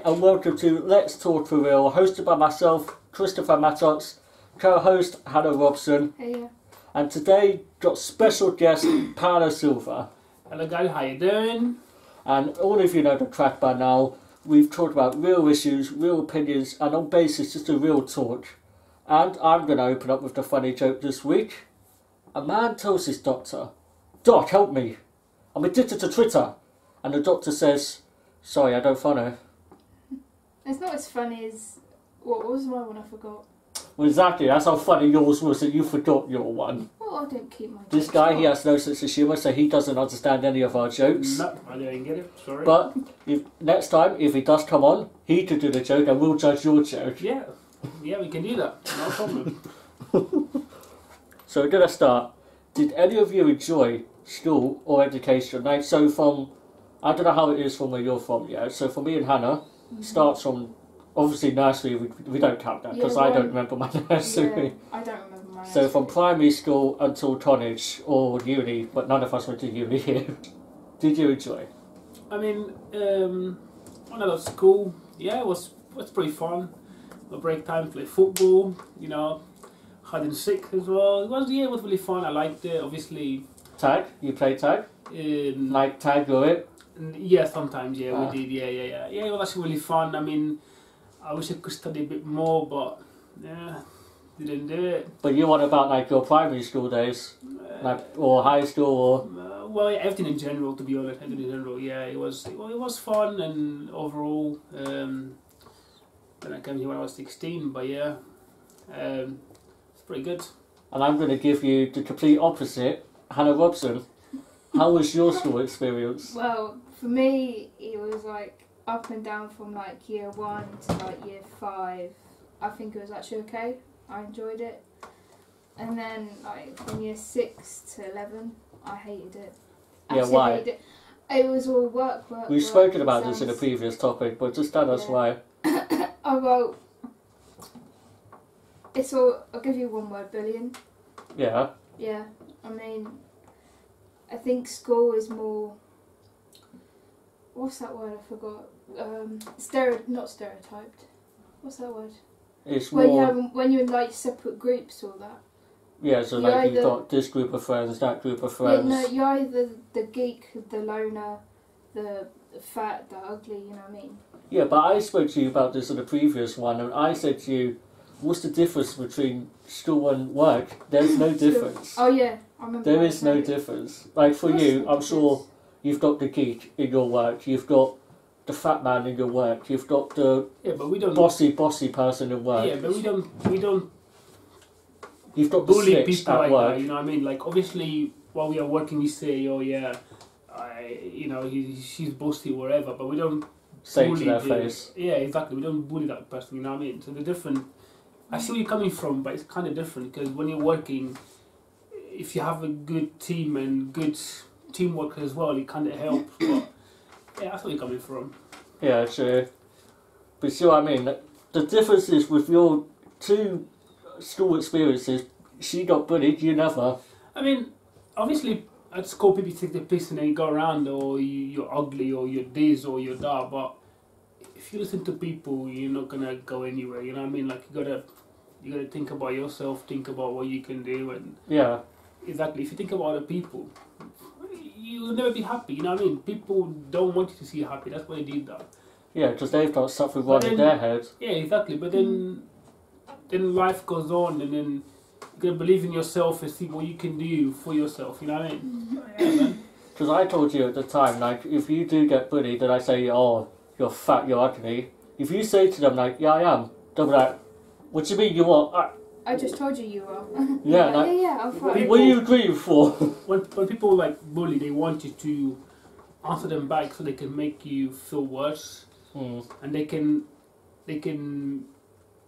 Hi and welcome to Let's Talk for Real, hosted by myself, Christopher Mattox, co-host Hannah Robson. Hey. And today got special guest Paolo Silva. Hello guys, how you doing? And all of you know the crack by now. We've talked about real issues, real opinions, and on basis just a real talk. And I'm going to open up with the funny joke this week. A man tells his doctor, "Doc, help me. I'm addicted to Twitter." And the doctor says, "Sorry, I don't follow." It's not as funny as... What was my one? I forgot. Well, exactly. That's how funny yours was that you forgot your one. Well, I don't keep my This jokes guy, up. he has no sense of humour, so he doesn't understand any of our jokes. No, I didn't get it, sorry. But next time, if he does come on, he can do the joke and we'll judge your joke. Yeah, we can do that. No problem. So we're going to start. Did any of you enjoy school or education? Like, so from, I don't know how it is from where you're from, yeah? So for me and Hannah, starts from, obviously nursery, we don't count that, because I don't remember my nursery. Yeah, I don't remember my So from primary school until college or uni, but none of us went to uni here. Did you enjoy? I mean, when I left school, yeah, it was pretty fun. The break time, play football, hide and seek as well. It was really fun. I liked it. Obviously, Tag? You played tag? Like tag or it? yeah, sometimes, yeah, we did. Yeah. It was actually really fun. I mean, I wish I could study a bit more, but yeah, didn't do it. But you want about like your primary school days, like or high school or? Well, yeah, everything in general. To be honest, everything in general. Yeah, it was fun and overall. Then I came here when I was 16, but yeah, it's pretty good. And I'm going to give you the complete opposite, Hannah Robson. How was your school experience? Well, for me, it was like up and down from like year 1 to like year 5. I think it was actually okay. I enjoyed it. And then like from year 6 to 11, I hated it. Yeah, why? Hated it. It was all work. We've work, spoken about this in a exams. previous topic, but just tell us Yeah. why. Oh well, it's all. I'll give you one word: bullying. Yeah. Yeah, I mean, I think school is more. What's that word? I forgot. Not stereotyped. What's that word? It's When more. when you're in like separate groups or that. Yeah, so you're like you've either- got this group of friends, that group of Yeah, friends. no, you're either the geek, the loner, the fat, the ugly. You know what I mean? Yeah, but I spoke to you about this in the previous one, and I said to you, what's the difference between school and work? There's no difference. Oh yeah, I remember. There that is no saying. difference. Like for What's you, the I'm sure difference? you've got the geek in your work, you've got the fat man in your work, you've got the Yeah, but we don't. bossy person in work, Yeah, but we don't you've got the bully snitch people at like work. that. You know what I mean? Like obviously, while we are working, we say, "Oh yeah, she's bossy, whatever," but we don't. Say to bully their the- face. Yeah, exactly. We don't bully that person. You know what I mean? So the different. I see where you're coming from, but it's kind of different because when you're working, if you have a good team and good teamwork as well, it kind of helps. But yeah, that's where you're coming from. Yeah, sure. But see what I mean? The difference is with your two school experiences, she got bullied, you never. I mean, obviously, at school people take the piss and then you go around, or you're ugly, or you're this, or you're that. But if you listen to people, you're not gonna go anywhere. You know what I mean? Like you gotta think about yourself, think about what you can do, and Yeah. exactly. If you think about other people, you'll never be happy. You know what I mean? People don't want you to see you happy. That's why they did that. Yeah, because they've got something But wrong in then- their head. Yeah, exactly. But then life goes on, and then you gotta believe in yourself and see what you can do for yourself. You know what I mean? Yeah, man. Because I told you at the time, like, if you do get bullied, then I say, "Oh, you're fat, you're ugly." If you say to them, like, "Yeah, I am," they'll be like, "What do you mean you are?" I just told you you are. Yeah, like, I'm fine. what are you agreeing for? When people like bully, they want you to answer them back so they can make you feel worse, and they can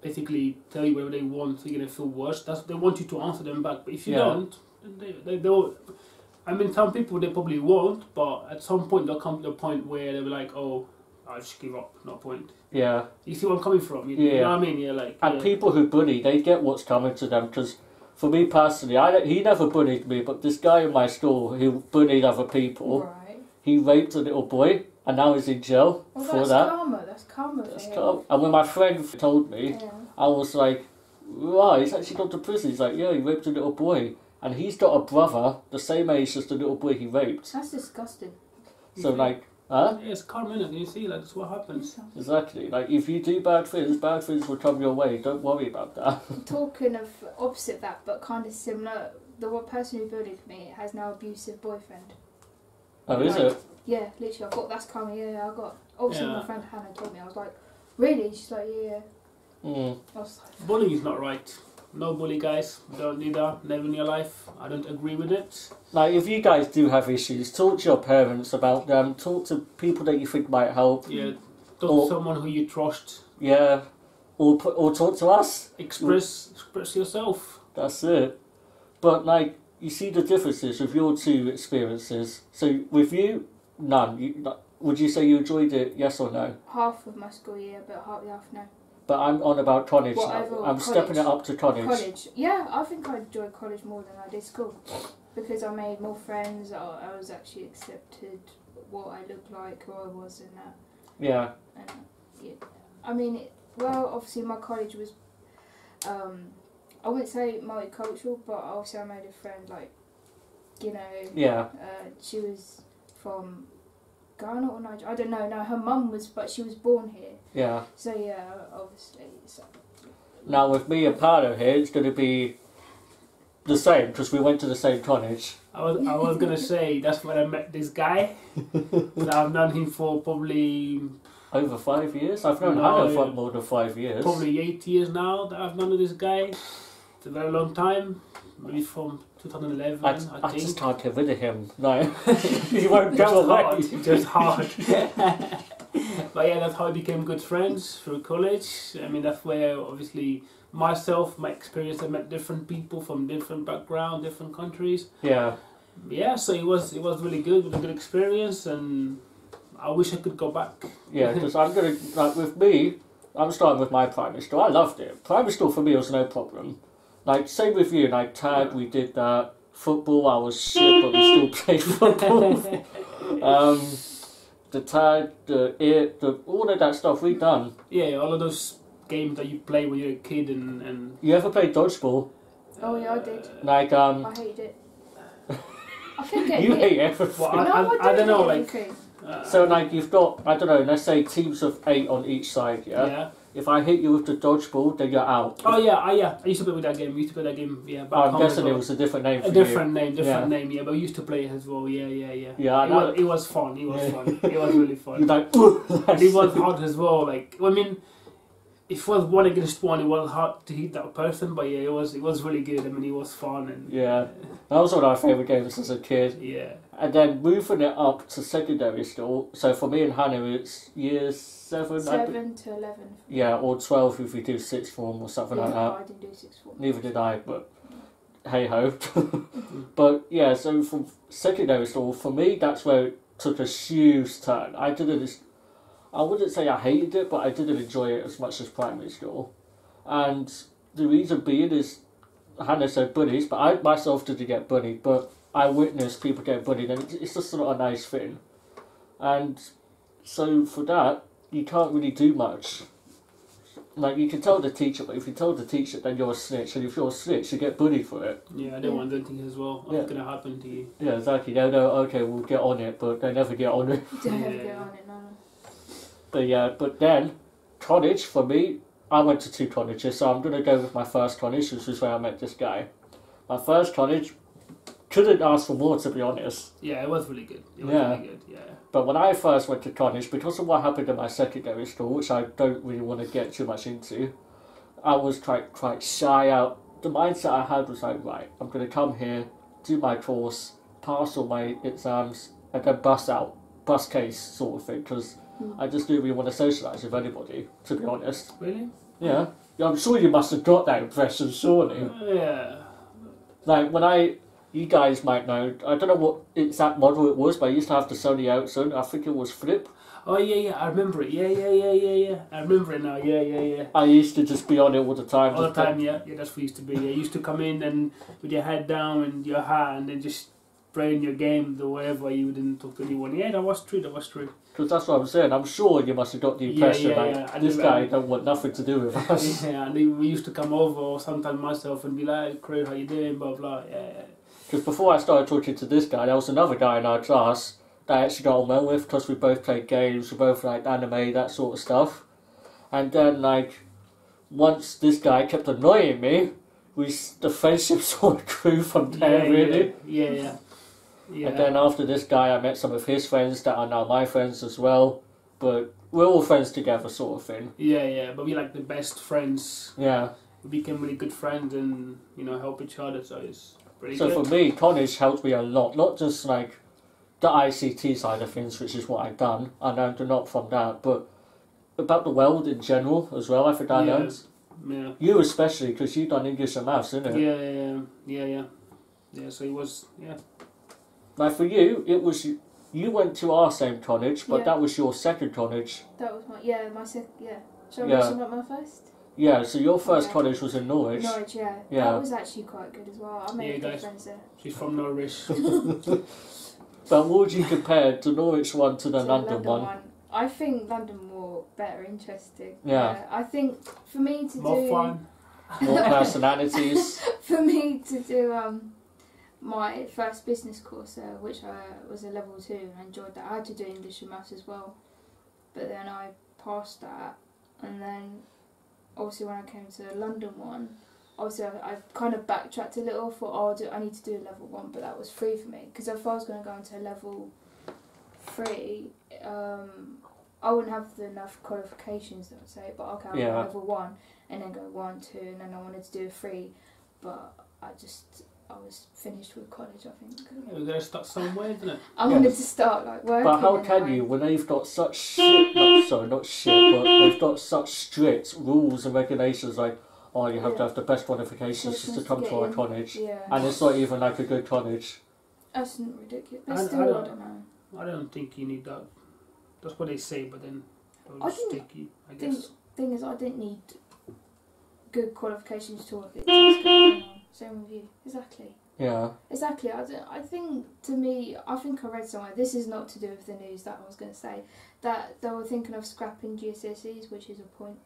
basically tell you whatever they want so you're gonna feel worse. They want you to answer them back. But if you don't, they'll. I mean, some people they probably won't, but at some point they'll come to the point where they'll be like, "Oh, I'll just give up. No point." Yeah. You see where I'm coming from? You know what I mean? Yeah, like. And people who bully, they get what's coming to them. Because for me personally, he never bullied me, but this guy in my school who bullied other people, Right. he raped a little boy, and now he's in jail Well, for that's that. karma. That's karma for That's him. calm. And when my friend told me, Yeah. I was like, right, he's actually gone to prison. He's like, yeah, he raped a little boy. And he's got a brother the same age as the little boy he raped. That's disgusting. So, like, huh? Yeah, it's karma, innit? You see, like, that's what happens. Exactly. Like, if you do bad things will come your way. Don't worry about that. Talking of opposite that, but kind of similar, the one person who bullied me has now abusive boyfriend. Oh, is Like, it? Yeah, literally. I got that's karma. Yeah, I got. Obviously, Yeah. my friend Hannah told me. I was like, really? She's like, yeah. Mm. I was like, Bullying is not right. No bully, guys. Don't need that. Never in your life. I don't agree with it. Like, if you guys do have issues, talk to your parents about them. Talk to people that you think might help. Yeah, talk Or- to someone who you trust. Yeah. Or talk to us. Express yourself. That's it. But, like, you see the differences with your two experiences. So, with you, none. Would you say you enjoyed it, yes or no? half of my school year, but half no. But I'm on about college What, now. overall, I'm stepping it college? up to college. College. Yeah, I think I enjoyed college more than I did school. Because I made more friends, I was actually accepted what I looked like, who I was and that. Yeah. And, yeah. I mean, well, obviously my college was, I wouldn't say multicultural, but obviously I made a friend, like, you know, Yeah. she was from Ghana or Nigeria, I don't know, no, her mum was, but she was born here. Yeah. So yeah, obviously. So. Now with me and Paolo here, it's going to be the same because we went to the same college. I was gonna say that's when I met this guy. I've known him for probably Over 5 years? I've known No, Hannah for yeah. more than 5 years. probably 8 years now that I've known this guy. It's a very long time. Maybe from 2011, I I think. just can't get rid of him. No. He won't Just go away. hard. Just hard. But yeah, that's how we became good friends through college. I mean, that's where obviously my experience, I met different people from different background, different countries. Yeah. Yeah, so it was really good, with a good experience, and I wish I could go back. Yeah, because I'm going to, like with me, I'm starting with my primary school. I loved it. Primary school for me was no problem. Like, same with you, like tag, we did that. Football, I was shit, but we still played football. The tag, all of that stuff we done. Yeah, all of those games that you play when you're a kid and You ever played dodgeball? Oh yeah, I did. Like, I hated it. I couldn't get you hit. hate everything. Well, No, I don't know, hate like anything. So, like, you've got, I don't know, let's say teams of 8 on each side, yeah? yeah. If I hit you with the dodgeball, then you're out. Oh yeah, I used to play with that game. We used to play that game. Yeah, back I'm home as guessing well. it was a different name for A different name, Yeah, but we used to play it as well. Yeah. Yeah, I know. It was fun. It was Yeah. fun. It was really you. fun. You're like, And it was hard as well. Like, I mean, if it was 1 against 1, it was hard to hit that person. But yeah, it was really good. I mean, it was fun and Yeah. That was one of my favourite games as a kid. yeah. And then moving it up to secondary school, so for me and Hannah, it's year 7, 7 to 11. yeah, or 12 if we do sixth form or something like that. I didn't do 6 form. Neither did I, but hey ho. But yeah, so from secondary school, for me, that's where it took a huge turn. I wouldn't say I hated it, but I didn't enjoy it as much as primary school. And the reason being is, Hannah said bullies, but I myself didn't get bullied, but I witnessed people get bullied, and it's just not a nice thing. And so for that, you can't really do much. Like, you can tell the teacher, but if you tell the teacher, then you're a snitch, and if you're a snitch, you get bullied for it. Yeah, I don't want that thing as well. What's gonna happen to you? Yeah, exactly. They know, okay, we'll get on it, but they never get on it. Don't Yeah. get on it, no. But yeah, but then, college, for me, I went to 2 colleges, so I'm going to go with my first college, which is where I met this guy. My first college, couldn't ask for more, to be honest. Yeah, it was really good. It was Yeah. really good. Yeah. But when I first went to college, because of what happened in my secondary school, which I don't really want to get too much into, I was quite shy out. The mindset I had was like, right, I'm going to come here, do my course, pass all my exams, and then bus case sort of thing, because I just didn't really want to socialise with anybody, to be honest. Really? Yeah. I'm sure you must have got that impression, surely. Yeah. Like, you guys might know, I don't know what exact model it was, but I used to have the Sony Ericsson, I think it was Flip. Oh yeah, I remember it. Yeah. I remember it now. Yeah. I used to just be on it all the time. All the time, yeah. That's what it used to be. Yeah, you used to come in and with your head down and your hat and then just playing your game, or whatever, you didn't talk to anyone. Yeah, that was true. That was true. Because that's what I'm saying. I'm sure you must have got the impression And this guy don't want nothing to do with us. Yeah, and we used to come over, or sometimes myself, and be like, "Crew, how you doing?" Blah blah. Yeah. Because before I started talking to this guy, there was another guy in our class that I actually got on well with because we both played games, we both liked anime, that sort of stuff. And then, like, once this guy kept annoying me, the friendship sort of grew from there, really. Yeah. And then after this guy, I met some of his friends that are now my friends as well. But we're all friends together, sort of thing. Yeah. But we like the best friends. Yeah. We became really good friends, and help each other. So it's pretty So good. for me, college helped me a lot. Not just like the ICT side of things, which is what I've done. I learned a lot from that, but about the world in general as well. I think I learned. Yeah. You especially, because you done English and maths, didn't it? Yeah. So it was Like for you, it was you went to our same college, but Yeah. that was your second college. That was my second. Yeah. So I Yeah. mention about my first. Yeah, so your first Yeah. college was in Norwich. Norwich, yeah. Yeah. That was actually quite good as well. I made good guys. friends there. She's from Norwich. But what would you compare the Norwich one to the To London one? I think London more better, interesting. Yeah. I think for me to More do fun. More personalities. for me to do my first business course, which was a level 2, and I enjoyed that. I had to do English and maths as well, but then I passed that, and then obviously when I came to the London one, obviously I kind of backtracked a little. Thought, I need to do level 1, but that was free for me, because if I was going to go into level 3, I wouldn't have enough qualifications, I would say. But okay, I'll go level 1 and then go 1, 2, and then I wanted to do a 3, but I was finished with college, I think. Yeah, we're gonna start somewhere, isn't it? I wanted to start like working. But how and can like- you, when they've got such shit, not shit, but they've got such strict rules and regulations, like, oh, you have to have the best qualifications just to come to our college. Yeah. And it's not even like a good college. That's ridiculous. But I still, I don't- don't know. I don't think you need that. That's what they say, but then they'll I just think- take you, I think- guess. Thing is, I didn't need good qualifications to work it. Same with you. Exactly. Yeah. Exactly. I think, to me, I read somewhere, this is not to do with the news that I was going to say, that they were thinking of scrapping GCSE'S, which is a point.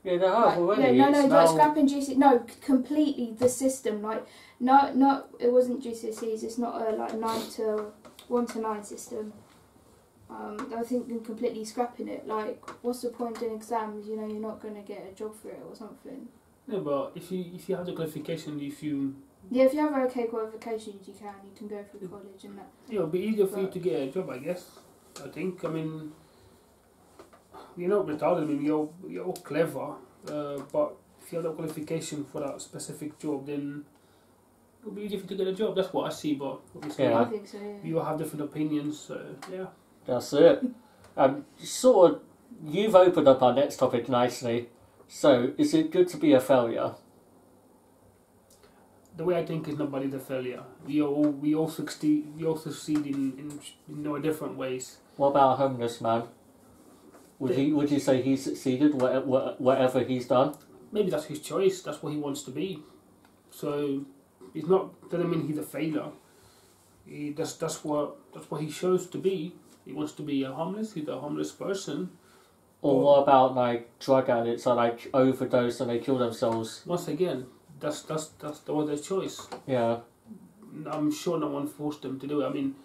Yeah, they have already. Yeah, It's no, now- scrapping GCSEs. No, completely the system. Like, no, it wasn't GCSEs. It's not a 1 to 9 system. They were thinking completely scrapping it. Like, what's the point doing exams? You're not going to get a job for it or something. Yeah, but if you have the qualification, Yeah, if you have okay qualifications, you can go through college and that. it'll be easier for you to get a job, I guess. I think. I mean, you're not retarded. I mean, you're all clever, but if you have the qualification for that specific job, then it'll be easier for you to get a job. That's what I see. But obviously, Yeah. I think so. Yeah. you all have different opinions. So yeah. That's it. Sort of, you've opened up our next topic nicely. So, is it good to be a failure? The way I think is nobody's a failure. We all succeed. We all succeed in different ways. What about a homeless man? Would you say he succeeded, whatever he's done? Maybe that's his choice. That's what he wants to be. So it's not doesn't mean he's a failure. That's what he chose to be. He wants to be homeless. He's a homeless person. Or what about like drug addicts or like overdose and they kill themselves? Once again, that's their choice. Yeah. I'm sure no one forced them to do it. I mean,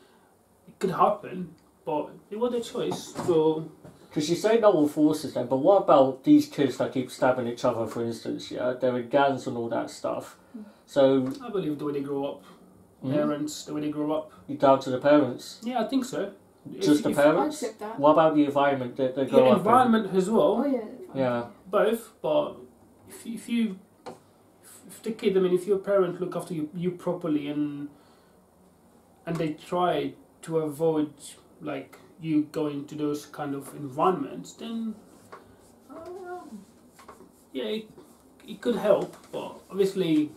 it could happen, but it was their choice. So Because you say no one forces them, but what about these kids that keep stabbing each other, for instance? Yeah, they're in gangs and all that stuff. So I believe the way they grow up, Mhm. parents, the way they grow up. you down to the parents. Yeah, I think so. Just the I parents. accept that. What about the environment that they The grow up in? environment as well. Oh yeah. Yeah. Both, but if the kid, I mean, if your parents look after you properly and they try to avoid like you going to those kind of environments, then yeah, it could help. But obviously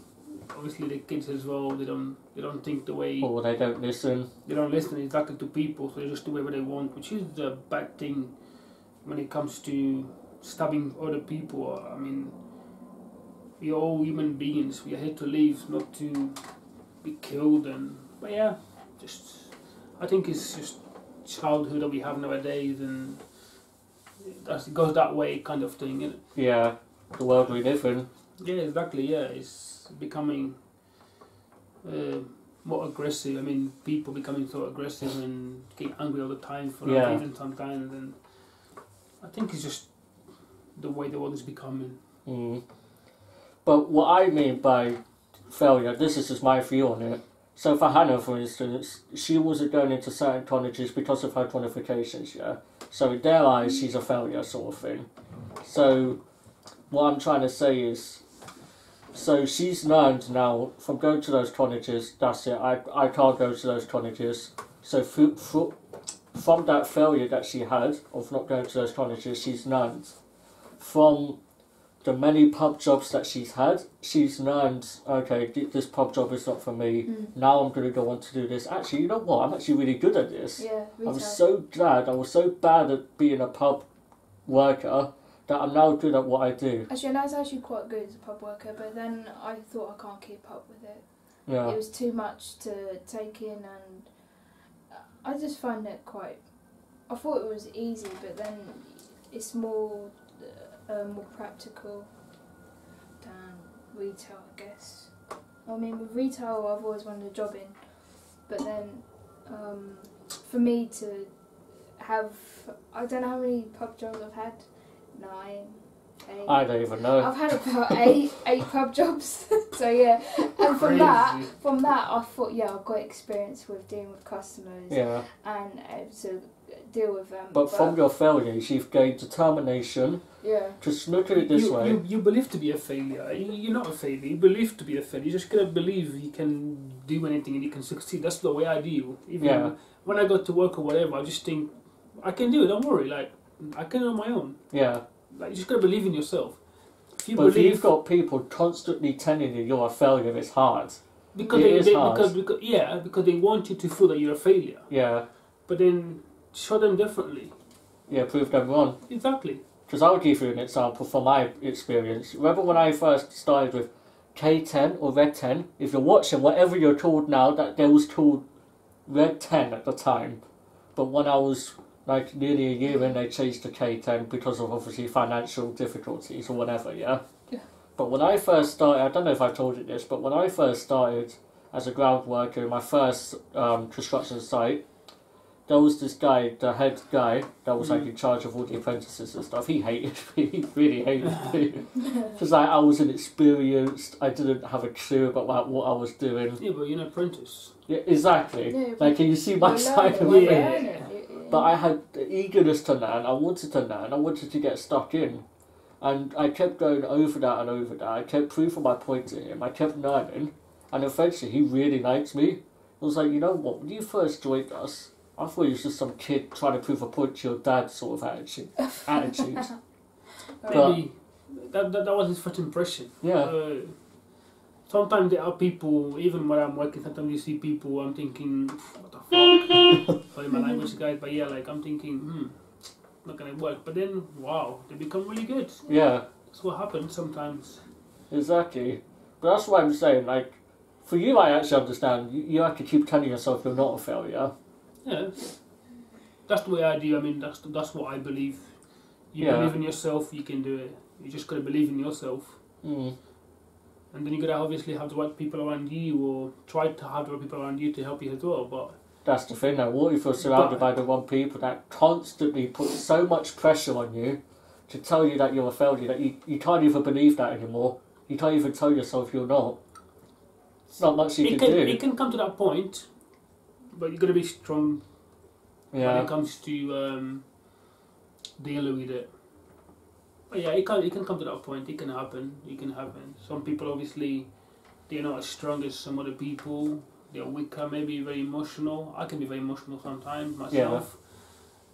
the kids as well, they don't think the way. Or they don't listen. They don't listen exactly to people, so they just do whatever they want, which is the bad thing when it comes to stabbing other people. I mean, we are all human beings. We are here to live, not to be killed. But yeah, I think it's just childhood that we have nowadays, and it goes that way kind of thing, isn't it? Yeah, the world we live in. Yeah, exactly. Yeah, it's becoming more aggressive. I mean, people becoming so aggressive and getting angry all the time for no reason sometimes, and I think it's just the way the world is becoming. Mm. But what I mean by failure, this is just my view on it. So for Hannah, for instance, she wasn't going into certain colleges because of her qualifications, yeah? So in their eyes, she's a failure sort of thing. So what I'm trying to say is, so she's learned now from going to those colleges, that's it, I can't go to those colleges. So from that failure that she had of not going to those colleges, she's learned. From the many pub jobs that she's had, she's learned, okay, this pub job is not for me. Now I'm going to go on to do this. Actually, you know what? I'm actually really good at this. Yeah, retail. I'm so glad. I was so bad at being a pub worker that I'm now good at what I do. Actually, I was actually quite good as a pub worker, but then I thought I can't keep up with it. Yeah. It was too much to take in, and I just find it quite... I thought it was easy, but then it's more practical than retail, I guess. I mean, with retail, I've always wanted a job in, but then for me to have... I don't know how many pub jobs I've had. 9, 8. I don't even know. I've had about eight pub jobs. So yeah, and from that, I thought, yeah, I've got experience with dealing with customers. Yeah. And to deal with them. But from your failures, you've gained determination. Yeah. Just look at it this way. You believe to be a failure. You're not a failure. You believe to be a failure. You just gotta believe you can do anything and you can succeed. That's the way I deal. Even when I go to work or whatever, I just think I can do it. Don't worry. Like, I can on my own. Yeah. Like, you just gotta believe in yourself. If you've got people constantly telling you you're a failure, it's hard. Because they want you to feel that you're a failure. Yeah. But then show them differently. Yeah, prove them wrong. Exactly. Because I'll give you an example from my experience. Remember when I first started with K10 or Red 10? If you're watching, whatever you're told now, that there was called Red 10 at the time. But when I was like nearly a year in, they changed to K10 because of obviously financial difficulties or whatever, yeah? But when I first started, I don't know if I told you this, but when I first started as a ground worker in my first construction site, there was this guy, the head guy, that was like in charge of all the apprentices and stuff. He hated me, he really hated me. Because I wasn't experienced, I didn't have a clue about what I was doing. Yeah, but you're an apprentice. Yeah, exactly. Yeah, like, can you see my side of it? But I had the eagerness to learn, I wanted to learn, I wanted to get stuck in. And I kept going over that and over that. I kept proving my point to him, I kept learning. And eventually he really liked me. I was like, you know what, when you first joined us, I thought you was just some kid trying to prove a point to your dad sort of attitude. Maybe that was his first impression. Yeah. Sometimes there are people, even when I'm working, sometimes you see people, I'm thinking, what the fuck? Sorry my language, guys, but yeah, like I'm thinking, not gonna work. But then, wow, they become really good. Yeah. That's what happens sometimes. Exactly. But that's what I'm saying, like, for you I actually understand, you have to keep telling yourself you're not a failure. Yeah. That's the way I do. I mean, that's what I believe. You believe in yourself, you can do it. You just gotta believe in yourself. And then you gotta obviously have the right people around you, or try to have the right people around you to help you as well. But that's the thing though, what if you're surrounded by the wrong people that constantly put so much pressure on you to tell you that you're a failure, that you can't even believe that anymore. You can't even tell yourself you're not. It's not much you can do. It can come to that point, but you've got to be strong when it comes to dealing with it. But yeah, it can come to that point. It can happen. Some people obviously, they're not as strong as some other people. They're weaker, maybe very emotional. I can be very emotional sometimes myself.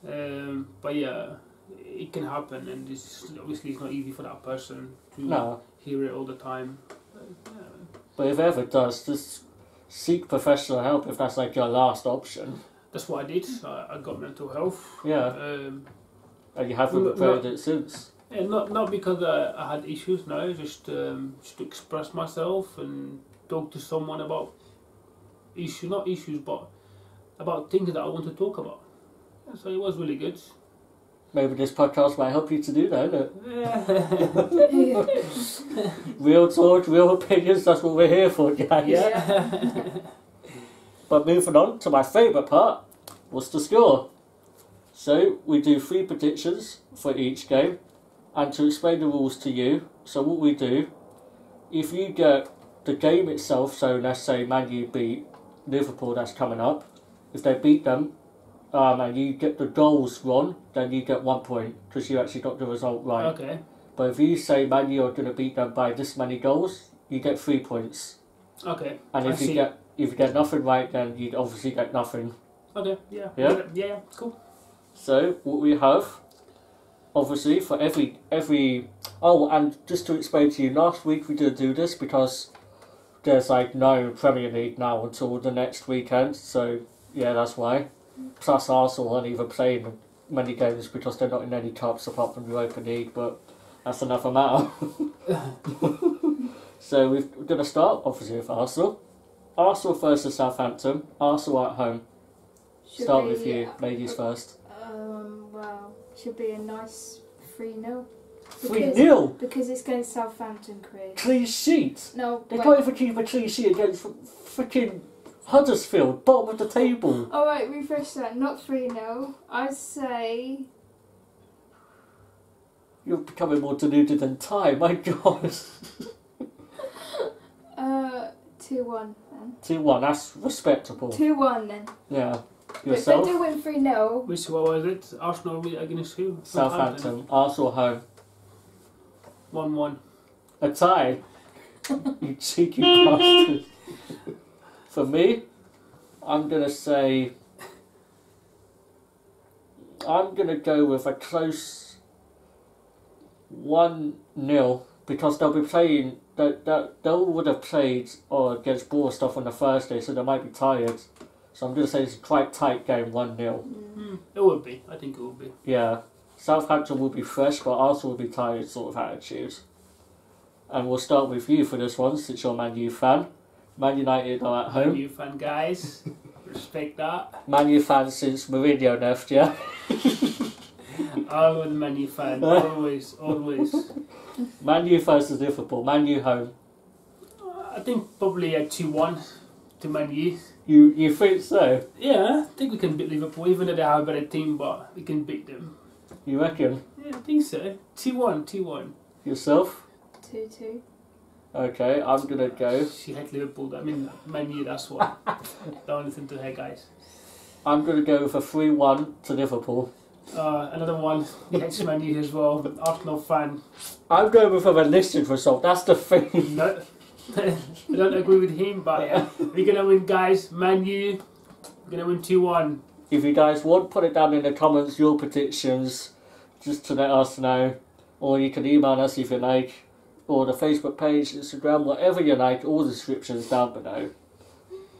Yeah. But yeah, it can happen, and obviously it's not easy for that person to hear it all the time. But if it ever does, just seek professional help if that's like your last option. That's what I did. I got mental health. Yeah. And you haven't regretted it since. And not because I had issues, no, just to express myself and talk to someone about not issues, but about things that I want to talk about. So it was really good. Maybe this podcast might help you to do that, innit? Yeah. Real talk, real opinions, that's what we're here for, guys. Yeah. But moving on to my favourite part, what's the score? So, we do 3 predictions for each game, and to explain the rules to you, so what we do, if you get the game itself, so let's say Man U beat Liverpool, that's coming up, if they beat them, and you get the goals wrong, then you get 1 point, because you actually got the result right. Okay. But if you say Man U are going to beat them by this many goals, you get 3 points. Okay. And if you get nothing right, then you obviously get nothing. Okay. Yeah. Yeah? Yeah. Cool. So what we have, obviously for every oh, and just to explain to you, last week we didn't do this because there's like no Premier League now until the next weekend. So yeah, that's why. Plus Arsenal aren't even playing many games because they're not in any cups apart from the Europa League. But that's another matter. So we're going to start obviously with Arsenal. Arsenal versus Southampton. Arsenal at home. Start with you, ladies first. Well, should be a nice 3-0. 3-0? Because it's against Southampton, Chris. Clean sheet? No, They wait. can't even keep a clean sheet against freaking Huddersfield, bottom of the table. Alright, refresh that. Not 3-0. I'd say... You're becoming more deluded than Ty, my god. 2-1 then. 2-1, that's respectable. 2-1 then. Yeah. But if Yourself? they do win 3-0... Which what was it? Arsenal against who? Southampton. Arsenal home. 1-1. A tie? You cheeky bastard. For me, I'm going to say... I'm going to go with a close 1-0 because they'll be playing... They would have played against Bournemouth on the Thursday, so they might be tired. So I'm going to say it's a quite tight game, 1-0. It would be. I think it would be. Yeah. Southampton will be fresh, but Arsenal will be tired sort of attitude. And we'll start with you for this one, since you're a Man U fan. Man United are at home. Man U fan, guys. Respect that. Man U fan since Mourinho left, yeah? I'm a Man U fan. Always, always. Man U versus Liverpool. Man U home. I think probably a 2-1 to Man U. You think so? Yeah, I think we can beat Liverpool, even though they have a better team, but we can beat them. You reckon? Yeah, I think so. 2-1. Yourself? 2-2. Okay, I'm gonna go. She hates Liverpool. I mean, Man U, that's what. Don't listen to her, guys. I'm gonna go with a 3-1 to Liverpool. Another one. He hates Man U as well. Arsenal fan. I'm going with a realistic result, that's the thing. No. I don't agree with him, but yeah. We're gonna win, guys. Man U, we're gonna win 2-1. If you guys want, put it down in the comments, your predictions, just to let us know. Or you can email us if you like. Or the Facebook page, Instagram, whatever you like, all the descriptions down below.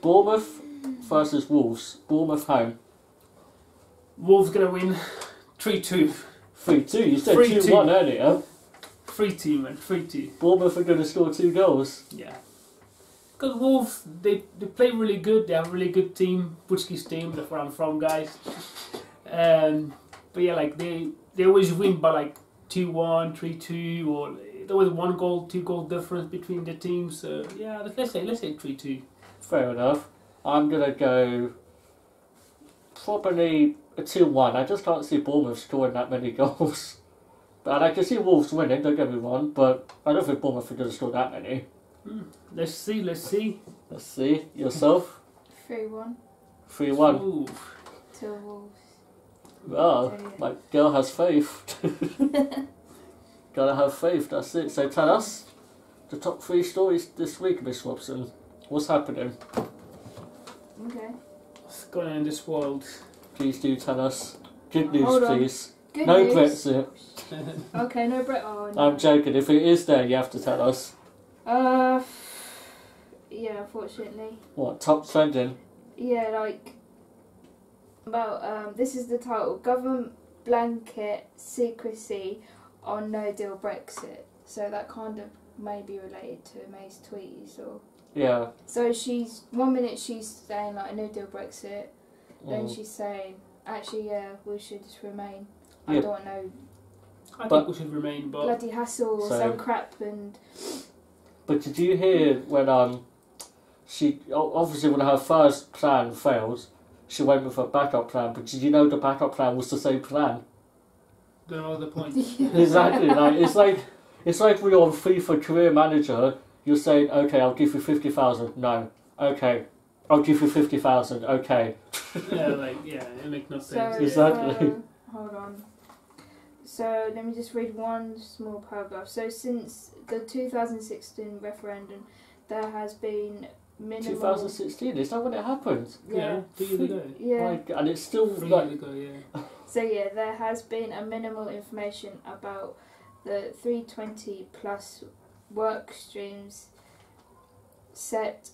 Bournemouth versus Wolves. Bournemouth home. Wolves gonna win 3-2. 3-2, you said 3-2. 2-1 earlier. 3-2, man. 3-2. Bournemouth are going to score 2 goals. Yeah. Because Wolves, they play really good. They have a really good team. Putzki's team, that's where I'm from, guys. But yeah, like they always win by like 2-1, 3-2, or there was 1 goal, 2 goal difference between the teams. So yeah, let's say 3-2. Fair enough. I'm going to go probably a 2-1. I just can't see Bournemouth scoring that many goals. But I can see Wolves winning, don't get me wrong, but I don't think Bournemouth are going to score that many. Let's see. Let's see. Yourself? 3-1. 3-1. Ooh. To Wolves. Oh, my girl has faith. Gotta have faith, that's it. So tell us the top 3 stories this week, Miss Robson. What's happening? Okay. What's going on in this world? Please do tell us. Good news, Hold on. please. Good No news. Brexit. Okay, no Brexit. Oh, no. I'm joking. If it is there, you have to tell us. Yeah, unfortunately. What, top trending? Yeah, like... About, this is the title. Government blanket secrecy on no deal Brexit. So that kind of may be related to May's tweet you saw. Yeah. So 1 minute she's saying like no deal Brexit, Then she's saying, actually, yeah, we should just remain. Yeah. I don't know, I think we should remain, but bloody hassle or So- some crap and... But did you hear when she obviously when her first plan failed, she went with a backup plan. But did you know the backup plan was the same plan? don't know the point. Exactly. It's like when you're on FIFA Career Manager, you're saying, okay, I'll give you 50,000. No. Okay. I'll give you 50,000. Okay. It makes no sense. So, Exactly. Hold on. So let me just read one small paragraph. So since the 2016 referendum, there has been minimal... 2016. Is that when it happened? Yeah, 2 years ago. Yeah. Like, and it's still 3 like. years ago, yeah. So yeah, there has been a minimal information about the 320 plus work streams set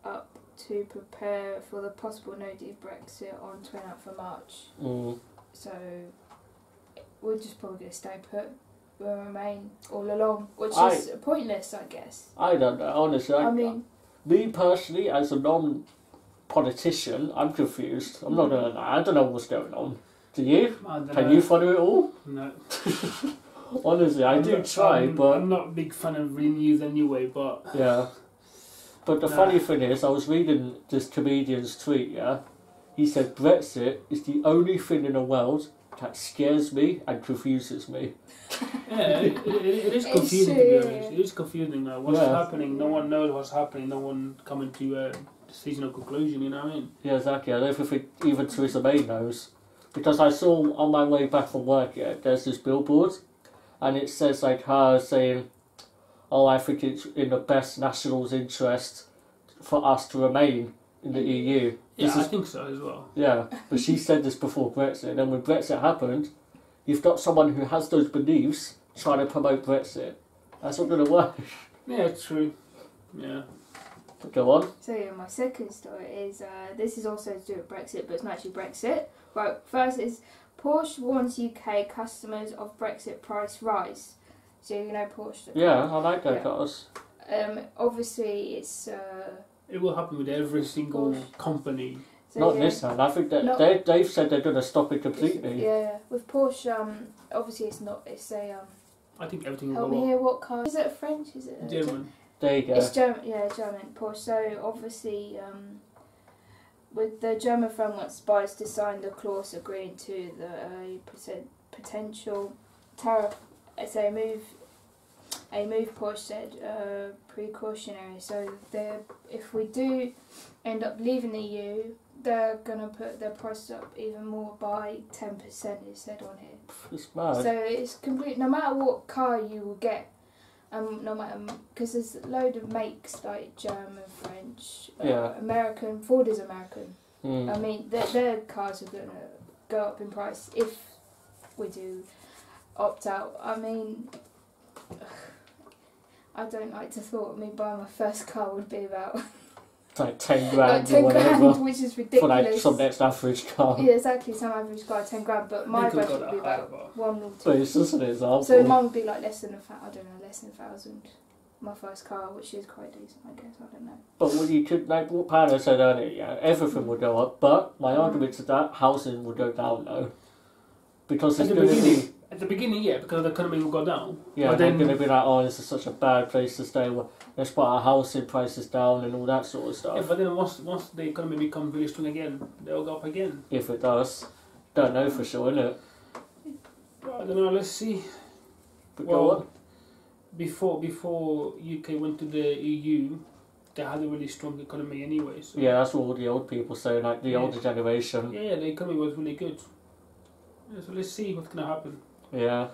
up to prepare for the possible no-deal Brexit on 29th of March. So we're just probably going to stay put. We'll remain all along, which is pointless, I guess. I don't know, honestly. I mean, me personally, as a non-politician, I'm confused. I'm not gonna lie. I don't know what's going on. Do you? I don't Can know. you follow it all? No. Honestly, I do try, but I'm not a big fan of reading news anyway, but... yeah. But the funny thing is, I was reading this comedian's tweet, yeah? He said Brexit is the only thing in the world that scares me and confuses me. Yeah, it is It's confusing to be true. honest. It is confusing. Like, what's happening? No one knows what's happening. No one coming to a decision or conclusion, you know what I mean? Yeah, exactly. I don't think even Theresa May knows. Because I saw on my way back from work, yeah, there's this billboard, and it says like her saying, oh, I think it's in the best national's interest for us to remain in the EU. Yeah, I think so as well. Yeah, but she said this before Brexit, and then when Brexit happened, you've got someone who has those beliefs trying to promote Brexit. That's not going to work. Yeah, it's true. Yeah. But go on. so yeah, my second story is, this is also to do with Brexit, but it's not actually Brexit. Right, first is Porsche warns UK customers of Brexit price rise. So you know Porsche. Yeah, I like those Yeah. cars. Obviously it's... It will happen with every single Porsche. company. so Not yeah, Nissan. I think that Not- they've said they're going to stop it completely. Yeah, with Porsche, obviously it's not, it's a, I think everything will help go me up. here, what car? Is it a French? Is it a German. There you go. It's German, yeah, German Porsche. So obviously, with the German firm wants buyers to sign the clause agreeing to the potential tariff. It's a move Porsche said precautionary. So if we do end up leaving the EU, they're gonna put their prices up even more by 10%. It said on here. It's mad. So it's complete. No matter what car you will get, no matter, because there's a load of makes like German, French, Yeah. American. Ford is American. Mm. I mean, their cars are gonna go up in price if we do opt out. I mean, I don't like to thought me buying my first car would be about It's like 10 like grand 10 or whatever. grand, which is For ridiculous. like some next average car. Yeah, exactly. Some average car 10 grand, but my They could budget go would be that high, about but- 1 or 2. But it's just an example. So mine would be like less than I don't know, less than 1,000. My first car, which is quite decent, I guess. I don't know. But when you could, like what Paolo said earlier, yeah, everything would go up. But my argument to that, housing would go down though. Because At it's the going to be, beginning, at the beginning, yeah, because the economy will go down. yeah, but they're then going to be like, oh, this is such a bad place to stay. Well, let's put our housing prices down and all that sort of stuff. yeah, but then once the economy becomes really strong again, they'll go up again. If it does. Don't know for sure, innit? I don't know. Let's see. But go on. Before UK went to the EU, they had a really strong economy anyway. So Yeah, that's what all the old people say, like the Yeah. older generation. yeah, the economy was really good. Yeah, so let's see what's gonna happen. Yeah.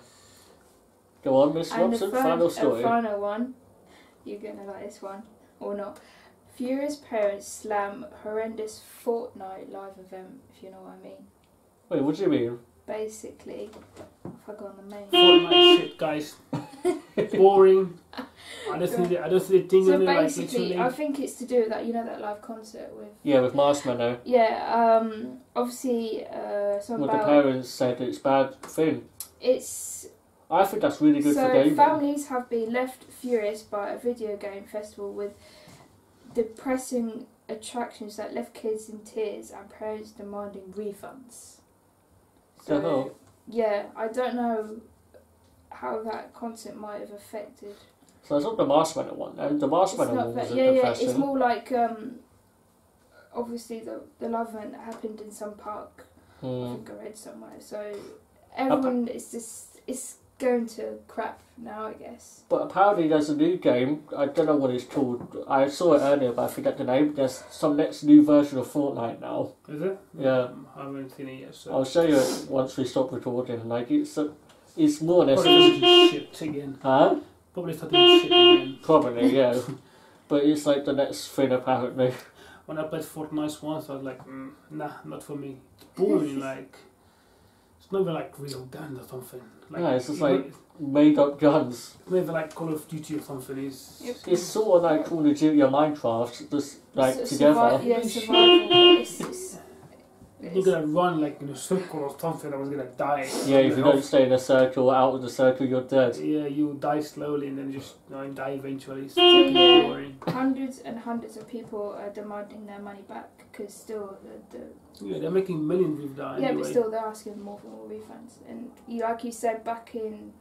Go on, Miss And Robson, final story. The final one, you're going to like this one, or not. Furious parents slam horrendous Fortnite live event, if you know what I mean. Wait, what do you mean? Basically, I forgot the name. Fortnite shit, guys. Boring. I don't see the thing So on it. Like basically, literally. I think it's to do with that, you know, that live concert with... Yeah, with Marshmallow. Yeah, obviously, something Well, the about... parents said it's bad thing. It's... I think that's really good for So gaming. families have been left furious by a video game festival with depressing attractions that left kids in tears and parents demanding refunds. Don't know. Yeah, I don't know how that concept might have affected. So it's not the marshmallow one. And the marshmallow one was it's more like obviously the love event that happened in some park. I think I read somewhere. So everyone it's going to crap now, I guess. But apparently there's a new game. I don't know what it's called. I saw it earlier, but I forget the name. There's some next new version of Fortnite now. Is it? Yeah. I haven't seen it yet. So. I'll show you it once we stop recording. Like it's more or less. Probably shit again. Huh? Probably starting shit again. Probably, yeah. But it's like the next thing apparently. When I played Fortnite once, I was like, nah, not for me. It's boring, like. It's not even like real guns or something. Like, yeah, it's just like made up guns. Maybe like Call of Duty or something. It's sort of like Call of Duty or Minecraft, just like together. Survival. You're gonna run like in a circle or something. I was gonna die. Yeah, if you don't stay in a circle, out of the circle, you're dead. Yeah, you die slowly and then just die eventually. It's boring. Hundreds and hundreds of people are demanding their money back because still Yeah, they're making millions with that. Yeah, anyway. but still they're asking more for more refunds. And like you said, back in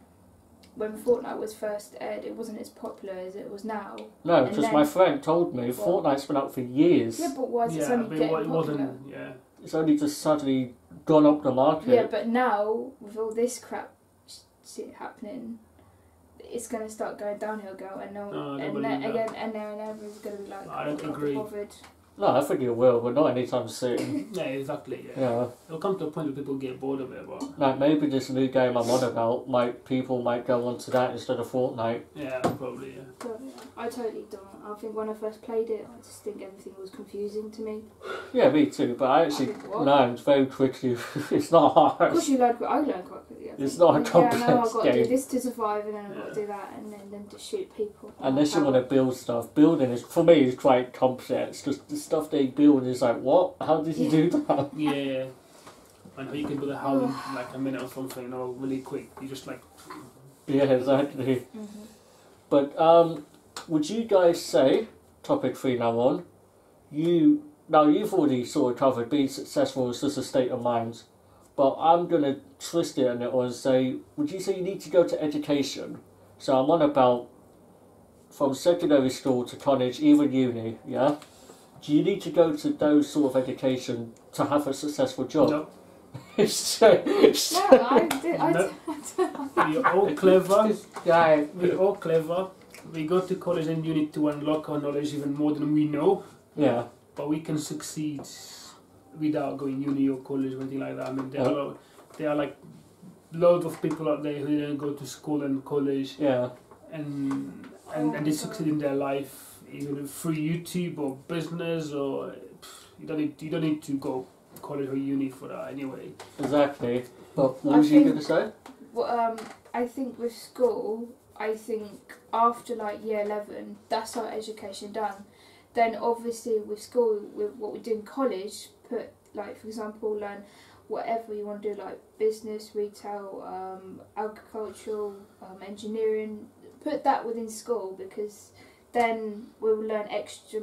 when Fortnite was first aired, it wasn't as popular as it was now. No, because my friend told me Fortnite's been out for years. Yeah, but why is it only getting popular? Wasn't, yeah. It's only just suddenly gone up the market. Yeah, but now, with all this crap shit happening, it's going to start going downhill, and everyone's going to be like, I don't agree. Bothered. No, I think it will, but not anytime soon. Yeah, exactly, yeah. Yeah. It'll come to a point where people get bored of it, but... Like, maybe this new game I'm on about, people might go onto that instead of Fortnite. Yeah, probably, yeah. Probably, yeah. I totally don't. I think when I first played it, I just think everything was confusing to me. Yeah, me too, but I actually learned very quickly. It's not hard. Of course I learned quite quickly. It's not a complex game. Yeah, I know I've got to game. do this to survive, and then I've got to do that, and then to shoot people. Unless you want to build stuff. Building is, for me, is quite complex. Just the stuff they build is like, what? How did you do that? Yeah. And how you can build a house in like a minute or something, or really quick. You just like... Yeah, exactly. Mm-hmm. But, would you guys say, topic 3 now on, you've already sort of covered being successful is just a state of mind, but I'm going to twist it and say, would you say you need to go to education? So I'm on about from secondary school to college, even uni, yeah? Do you need to go to those sort of education to have a successful job? No. We're all clever. We're all clever. We go to college and uni to unlock our knowledge even more than we know. Yeah. But we can succeed without going uni or college or anything like that. I mean, there are like loads of people out there who didn't go to school and college. Yeah. And they succeed in their life, even through YouTube or business, or you don't need to go college or uni for that anyway. Exactly. But what was you going to say? Well, I think with school, after like year 11, that's our education done. Then obviously with school, with what we do in college, put like, for example, learn whatever you want to do, like business, retail, agricultural, engineering. Put that within school, because then we'll learn extra,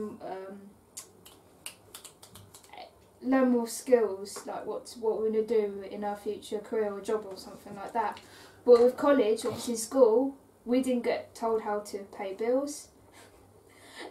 learn more skills, like what we're going to do in our future career or job or something like that. But with college, obviously school, we didn't get told how to pay bills,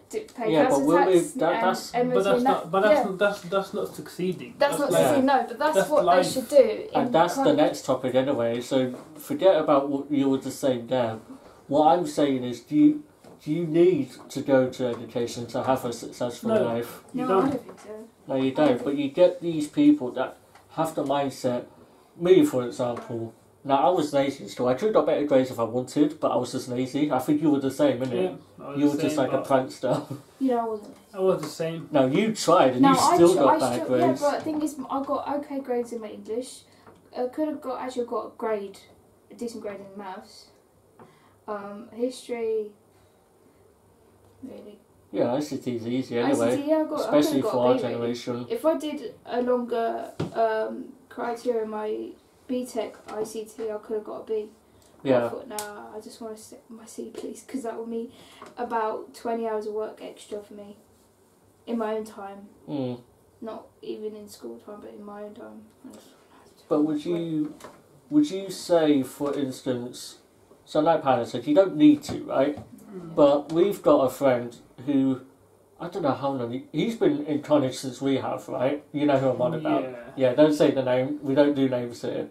to pay council tax, that's not succeeding. That's not succeeding. No, but that's what life. They should do. And that's the next topic anyway. So forget about what you were just saying there. What I'm saying is, do you need to go to education to have a successful life? No, I don't think so. No, you don't. But you get these people that have the mindset. Me, for example. Now, I was lazy in school. I could have got better grades if I wanted, but I was just lazy. I think you were the same, innit? Yeah, you were just like a prankster. Yeah, I wasn't. I was the same. No, you tried and you still got bad grades. Yeah, but the thing is, I got okay grades in my English. I could have got a decent grade in maths. History, really. Yeah, ICT is easy anyway. ICT, yeah, especially for our generation. If I did a longer criteria in my BTEC ICT, I could have got a B. Yeah. I thought, nah, I just want to stick with my C, please, because that would mean about 20 hours of work extra for me. in my own time. Mm. Not even in school time, but in my own time. But would you say, for instance, so like Hannah said, you don't need to, right? But we've got a friend who, I don't know how long, he's been in college since we have, right? You know who I'm on about. Yeah, don't say the name, we don't do names here.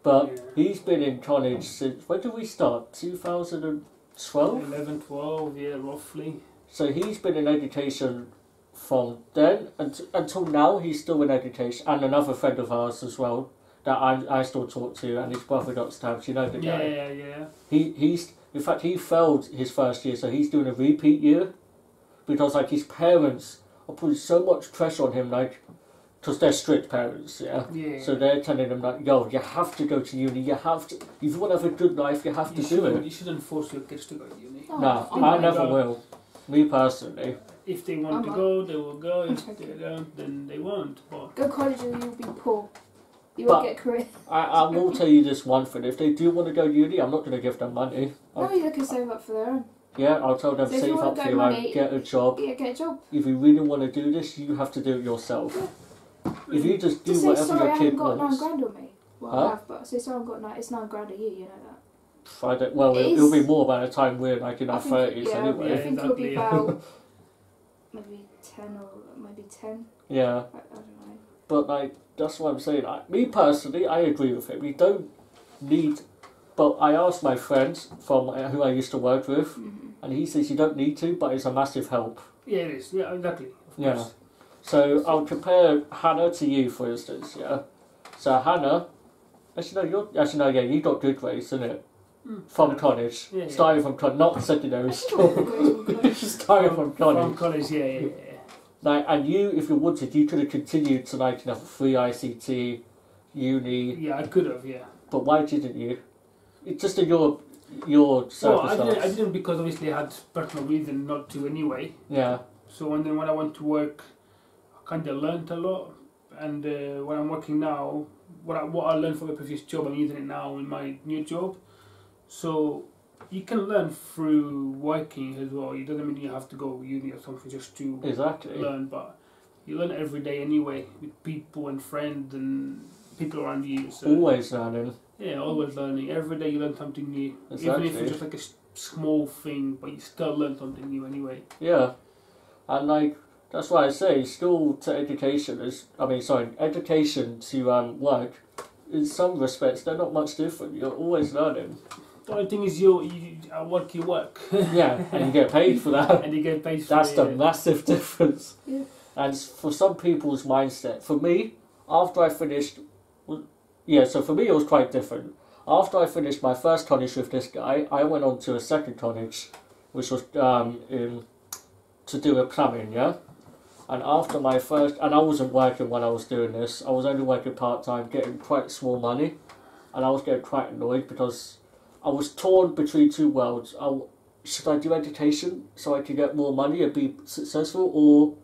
But he's been in college since, when did we start? 2012? 11, 12, yeah, roughly. So he's been in education from then until now. He's still in education, and another friend of ours as well that I still talk to, and his brother got stabbed. You know the guy. Yeah. He's in fact he failed his first year, so he's doing a repeat year because like his parents are putting so much pressure on him, like because they're strict parents, yeah. So they're telling him like, yo, you have to go to uni. You have to. If you want to have a good life, you have to do it. You shouldn't force your kids to go to uni. No, I never will. Me personally. If they want to go, they will go. If they don't, then they won't. But go college or you'll be poor. You won't get a career. I will tell you this one thing. If they do want to go to uni, I'm not going to give them money. No, you can save up for their own. Yeah, I'll tell them save up for your own, get a job. Yeah, get a job. If you really want to do this, you have to do it yourself. Yeah. If you just do whatever your kid wants. I haven't got £9 on me. Well, I have, but sorry, I've got it's £9 a year. You know that. I don't, well, it'll be more by the time we're like in our 30s anyway. I think it'll be about maybe 10 or maybe 10. Yeah. I don't know. But like that's what I'm saying. Me personally, I agree with him. We don't need. But I asked my friend from who I used to work with, and he says you don't need to, but it's a massive help. Yeah, it is. Yeah, exactly. Yeah. So I'll compare Hannah to you, for instance. Yeah. So Hannah, you got good grades, isn't it? From college, starting from college, not secondary school. Starting from college. From college, yeah. Like, and you, if you wanted, you could have continued to like free ICT, uni. Yeah, I could have, yeah. But why didn't you? It's just in your circumstance. Well, I didn't because obviously I had personal reason not to anyway. Yeah. So and then when I went to work, I kind of learned a lot, and when I'm working now, what I learned from my previous job, I'm using it now in my new job. So you can learn through working as well. It doesn't mean you have to go uni or something just to learn, but you learn every day anyway with people and friends and people around you. So always learning. Yeah, always learning. Every day you learn something new. Even if it's just like a small thing, but you still learn something new anyway. Yeah, and like that's why I say school to education education to work. In some respects, they're not much different. You're always learning. The only thing is you work. Yeah, and you get paid for that. And you get paid for That's the massive difference. Yeah. And for some people's mindset, for me, after I finished, so for me it was quite different. After I finished my first college with this guy, I went on to a second college, which was to do with plumbing, yeah? And after my first, and I wasn't working when I was doing this, I was only working part-time, getting quite small money, and I was getting quite annoyed because I was torn between two worlds. Should I do education so I can get more money and be successful, or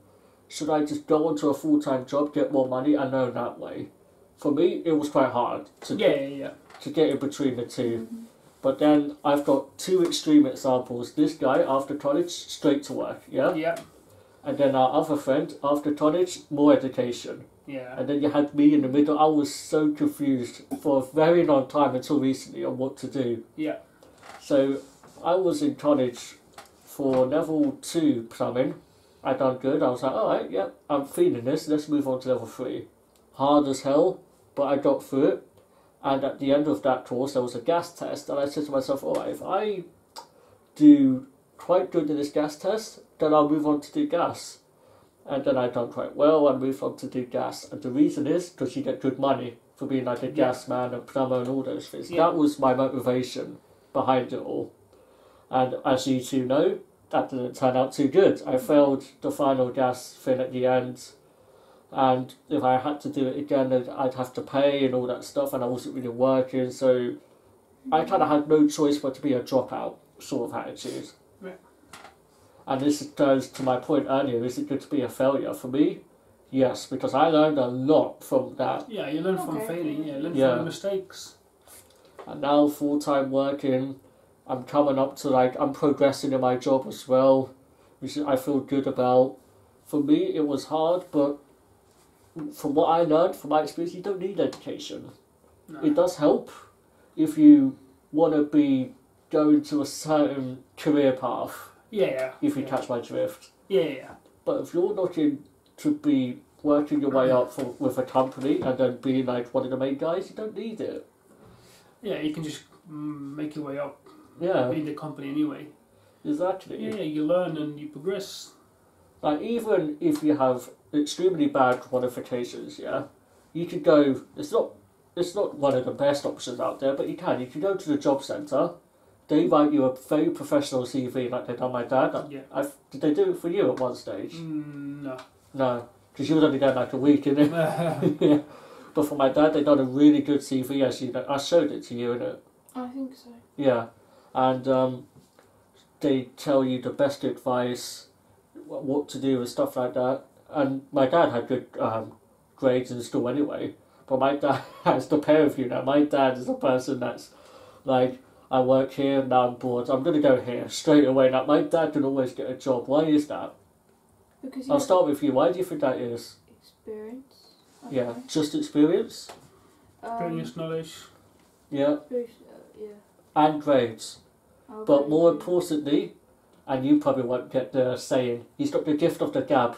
should I just go onto a full-time job, get more money, and earn that way? For me, it was quite hard to get in between the two. But then I've got two extreme examples. This guy, after college, straight to work, yeah? Yeah. And then our other friend, after college, more education. Yeah. And then you had me in the middle. I was so confused for a very long time until recently on what to do. Yeah. So I was in college for level 2 plumbing. I done good. I was like, alright, yeah, I'm feeling this. Let's move on to level 3. Hard as hell, but I got through it. And at the end of that course, there was a gas test. And I said to myself, alright, if I do quite good in this gas test, then I'll move on to do gas. And then I done quite well and moved on to do gas. And the reason is because you get good money for being like a gas man and plumber and all those things. Yeah. That was my motivation behind it all. And as you two know, that didn't turn out too good. I failed the final gas thing at the end. And if I had to do it again, I'd have to pay and all that stuff. And I wasn't really working. So I kind of had no choice but to be a dropout sort of attitude. And this goes to my point earlier, is it good to be a failure? For me, yes, because I learned a lot from that. Yeah, you learn from failing, learn from mistakes. And now full-time working, I'm coming up to I'm progressing in my job as well, which I feel good about. for me it was hard, but from what I learned, from my experience, you don't need education. No. It does help if you want to be going to a certain career path, Yeah. if you catch my drift. Yeah. But if you're looking to be working your way up with a company and then being like one of the main guys, you don't need it. Yeah, you can just make your way up Yeah, in the company anyway. exactly. Yeah, you learn and you progress. Like, even if you have extremely bad qualifications, yeah, you could go, it's not one of the best options out there, but you can go to the job centre, they write you a very professional CV like they done my dad. Yeah. Did they do it for you at one stage? No. No, because you was only there like a week, innit? Yeah. But for my dad, they done a really good CV, actually. I showed it to you, innit? I think so. Yeah, and they tell you the best advice, what to do and stuff like that. And my dad had good grades in school anyway, but my dad has the pair of you now. My dad is a person that's like, I work here, now I'm bored, I'm going to go here straight away. Now, my dad can always get a job. Why is that? Because I'll start with you. Why do you think that is? experience. I Yeah, don't know. just experience? Previous knowledge. Yeah, Experience, yeah. and grades. I'll But go more with- importantly, and you probably won't get the saying, he's got the gift of the gab.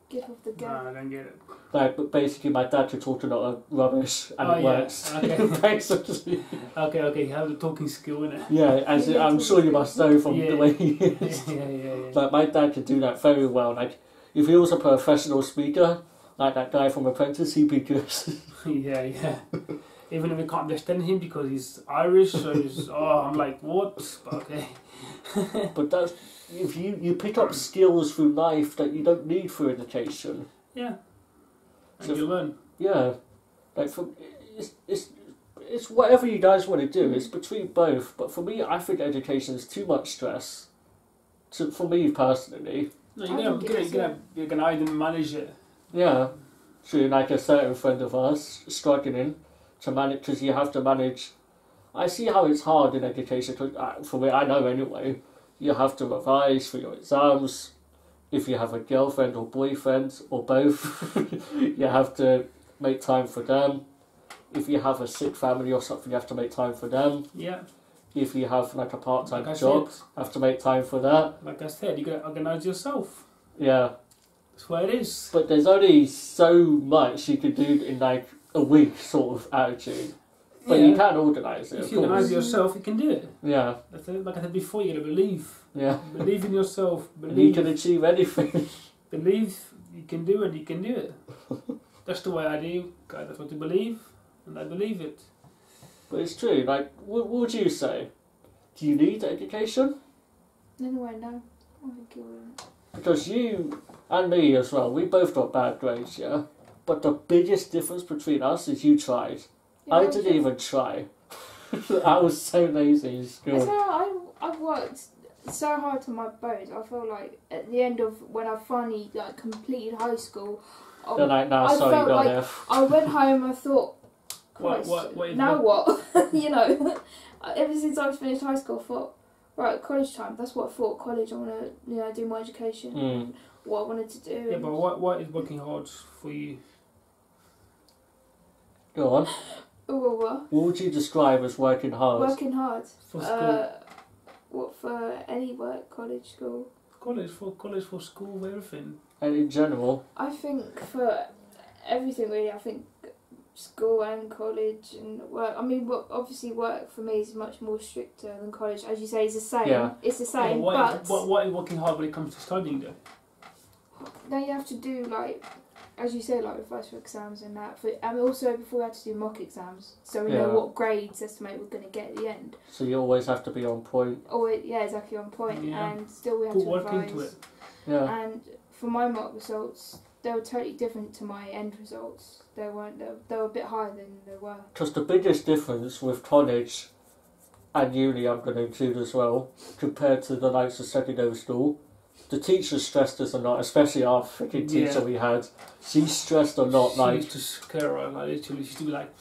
Give off the No, gap. I don't get it. Like, but basically, my dad could talk a lot of rubbish, and Oh, it yeah. works. Okay. Basically. Okay, you have the talking skill, innit? Yeah, as Yeah, I'm sure you must know from Yeah. the way he Yeah, is. yeah. Like, my dad could do that very well. Like, if he was a professional speaker, like that guy from Apprentice, he'd be good. Yeah. Even if we can't understand him because he's Irish, so he's, I'm like, what? But okay. But that's, if you pick up skills through life that you don't need through education. Yeah. And So- you learn. Yeah, like it's whatever you guys want to do. It's between both. But for me, I think education is too much stress. For me personally, No, I think it is, you can either manage it. yeah. True, like a certain friend of ours struggling to manage, because you have to manage. I see how it's hard in education. Cause for me, I know anyway. You have to revise for your exams. If you have a girlfriend or boyfriend or both, you have to make time for them. If you have a sick family or something, you have to make time for them. Yeah. If you have like a part-time Like I job, said, have to make time for that. like I said, you gotta organize yourself. Yeah, That's what it is. but there's only so much you can do in like a week sort of attitude. But you can organise it, If of you organize course. yourself, you can do it. Yeah, That's it. Like I said before, you gotta believe. yeah. Believe in yourself. And you Believe. can achieve anything. Believe you can do it. You can do it. That's the way I do. God, that's what I believe, and I believe it. But it's true. Like, what would you say? Do you need education? Anyway, no. I think it wouldn't. Because you and me as well, we both got bad grades, yeah? But the biggest difference between us is you tried. Yeah, I didn't even try. I was so lazy in It's school. I've worked so hard to my bones. I feel like at the end of when I finally like completed high school, They're like, nah, I sorry, you felt got like F. I went home. I thought, What- Christ, what is now that? what? You know, ever since I finished high school, I thought, right, college time. That's what I thought. College. I want to, do my education. Mm. And what I wanted to do. Yeah, and- but what is working hard for you? Go on. what? What would you describe as working hard? Working hard. For school, What for any work, college, school? college, for school, everything. And in general, I think for everything really, I think school and college and work. I mean, obviously work for me is much more stricter than college. As you say, it's the same. Yeah. It's the Yeah, same, but but what is working hard when it comes to studying though? now you have to do like, as you say, like revise for exams and that. And also before we had to do mock exams, so we know Yeah. what grades estimate we're going to get at the end. so you always have to be on point. Oh, yeah, exactly on point. Yeah. And still we had Put to work revise. into it. Yeah. And for my mock results, they were totally different to my end results. They weren't. They were a bit higher than they were. Because the biggest difference with college and uni, I'm going to include as well, compared to the likes of secondary school, the teachers stressed us a lot, especially our freaking teacher Yeah. we had. She stressed a lot, She like, used to scare her, like literally. She used to be like,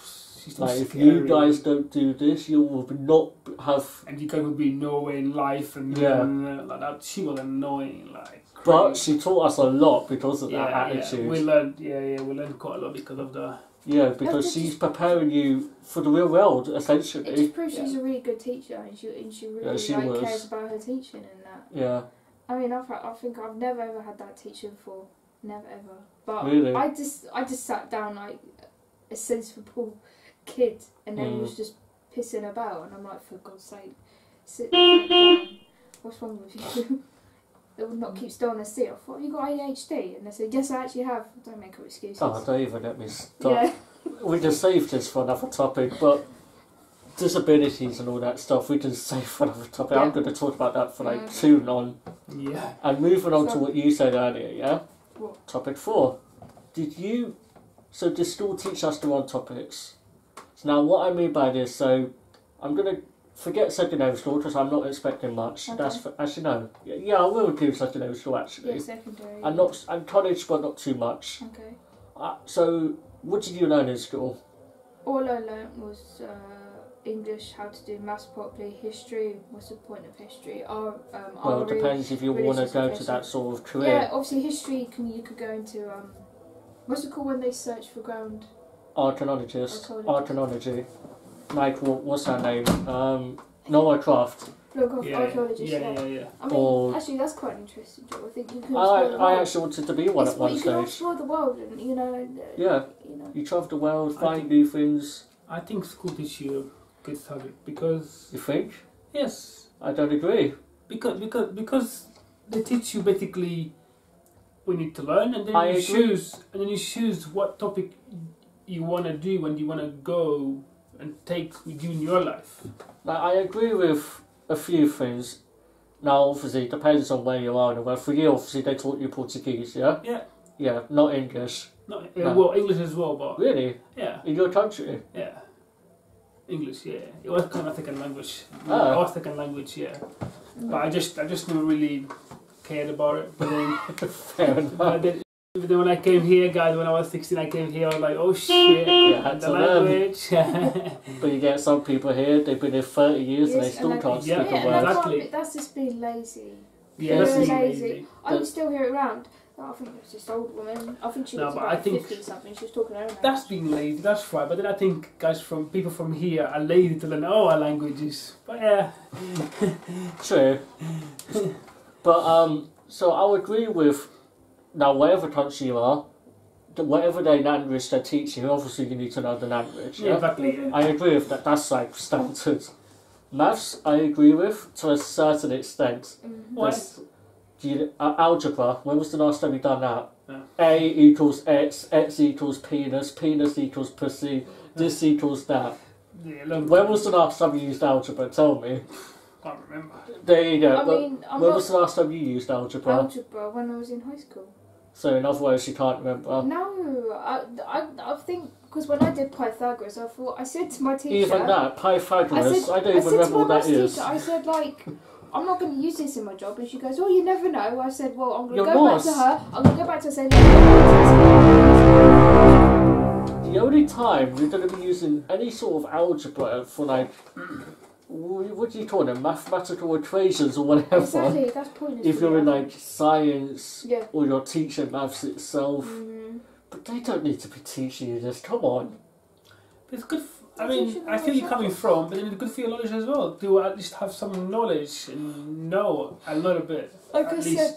she's like if scary. you guys don't do this, you will not have. And you guys would be nowhere in life and Yeah. like that. She was annoying, like But she taught us a lot because of that Yeah, attitude. we learned quite a lot because of that. Yeah, because she's preparing you for the real world, essentially. It just proves she's a really good teacher, and she really she like was. cares about her teaching and that. Yeah. I mean, I think I've never ever had that teacher before, never ever. But Really? I just sat down like a sensible kid, and then he was just pissing about, and I'm like, for God's sake, sit down. What's wrong with you? They would not keep still on their seat. I thought, you got ADHD? And they said, yes, I actually have. Don't make up excuses. Oh, don't even let me stop. Yeah. We can save this for another topic, but disabilities and all that stuff, we can save for another topic. Yeah. I'm going to talk about that for like too long. Yeah. And moving on to what you said earlier, yeah? What? Topic 4. So did school teach us to run topics? So now what I mean by this, so I'm going to forget secondary school because I'm not expecting much. Okay. Actually no. Yeah, I will do secondary school actually. Yeah, secondary. And college, but not too much. Okay. So what did you learn in school? All I learnt was English, how to do maths properly, history, what's the point of history? Well, it depends if you want to go to that sort of career. Yeah, obviously history, you could go into, what's it called when they search for ground? Archaeology. Like, what's her name? Noah Croft. Archaeologist, yeah. I mean, actually, that's quite an interesting job. I think you could explore the world. I actually wanted to be one at one You stage. can explore the world and, Yeah. You travel the world, find new things. I think school teach you a good subject because... You think? Yes. I don't agree. Because they teach you basically what you need to learn, and then you choose what topic you want to do when you want to go and take with you in your life. Like, I agree with a few things. Now, obviously, it depends on where you are in the world. For you, obviously, they taught you Portuguese, yeah? Yeah. Yeah, not English. No. No. English as well, but... Really? Yeah. In your country? Yeah. English, yeah. It was kind of second language. Oh. It was second language, yeah. But I just never really cared about it. But then, Fair enough. but then when I came here, guys, when I was 16, I came here, I was like, oh shit, had the to learn. language. But you get some people here, they've been here 30 years and they Yes, still and can't yeah, speak a and word. Exactly. That's just being lazy. Yeah, that's Very being lazy. I can still hear it around. I think it was this old woman. I think she was about 50 something. She was talking her own language. That's being lazy, that's right. But then I think people from here are lazy to learn our languages. But yeah. True. But, so I'll agree with, now whatever country you are, whatever their language they're teaching, obviously you need to know the language. Yeah, exactly. Yeah. I agree with that, that's like standard. Maths, I agree with to a certain extent. Why? Algebra, when was the last time you done that? Yeah. A equals X, X equals penis, penis equals pussy, this equals that. Yeah, When was the last time you used algebra? Tell me. Can't remember. There you go. I mean, when was the last time you used algebra? Algebra when I was in high school. So in other words, you can't remember. No, I think because when I did Pythagoras, I said to my teacher. Even that, Pythagoras, I don't even said remember to what my that teacher, is. I said like, I'm not going to use this in my job, and she goes, oh, you never know. I said, well, I'm going You're to go not. back to her. I'm going to go back to her and say, The only time you're going to be using any sort of algebra for like, what do you call them, mathematical equations or whatever. Exactly, that's pointless. If you're in like science Yeah. or you're teaching maths itself. Mm-hmm. But they don't need to be teaching you this, come on. But it's good. I mean, I feel you're coming from, but then it's good for your knowledge as well to at least have some knowledge and know a little bit. Like at I least. said,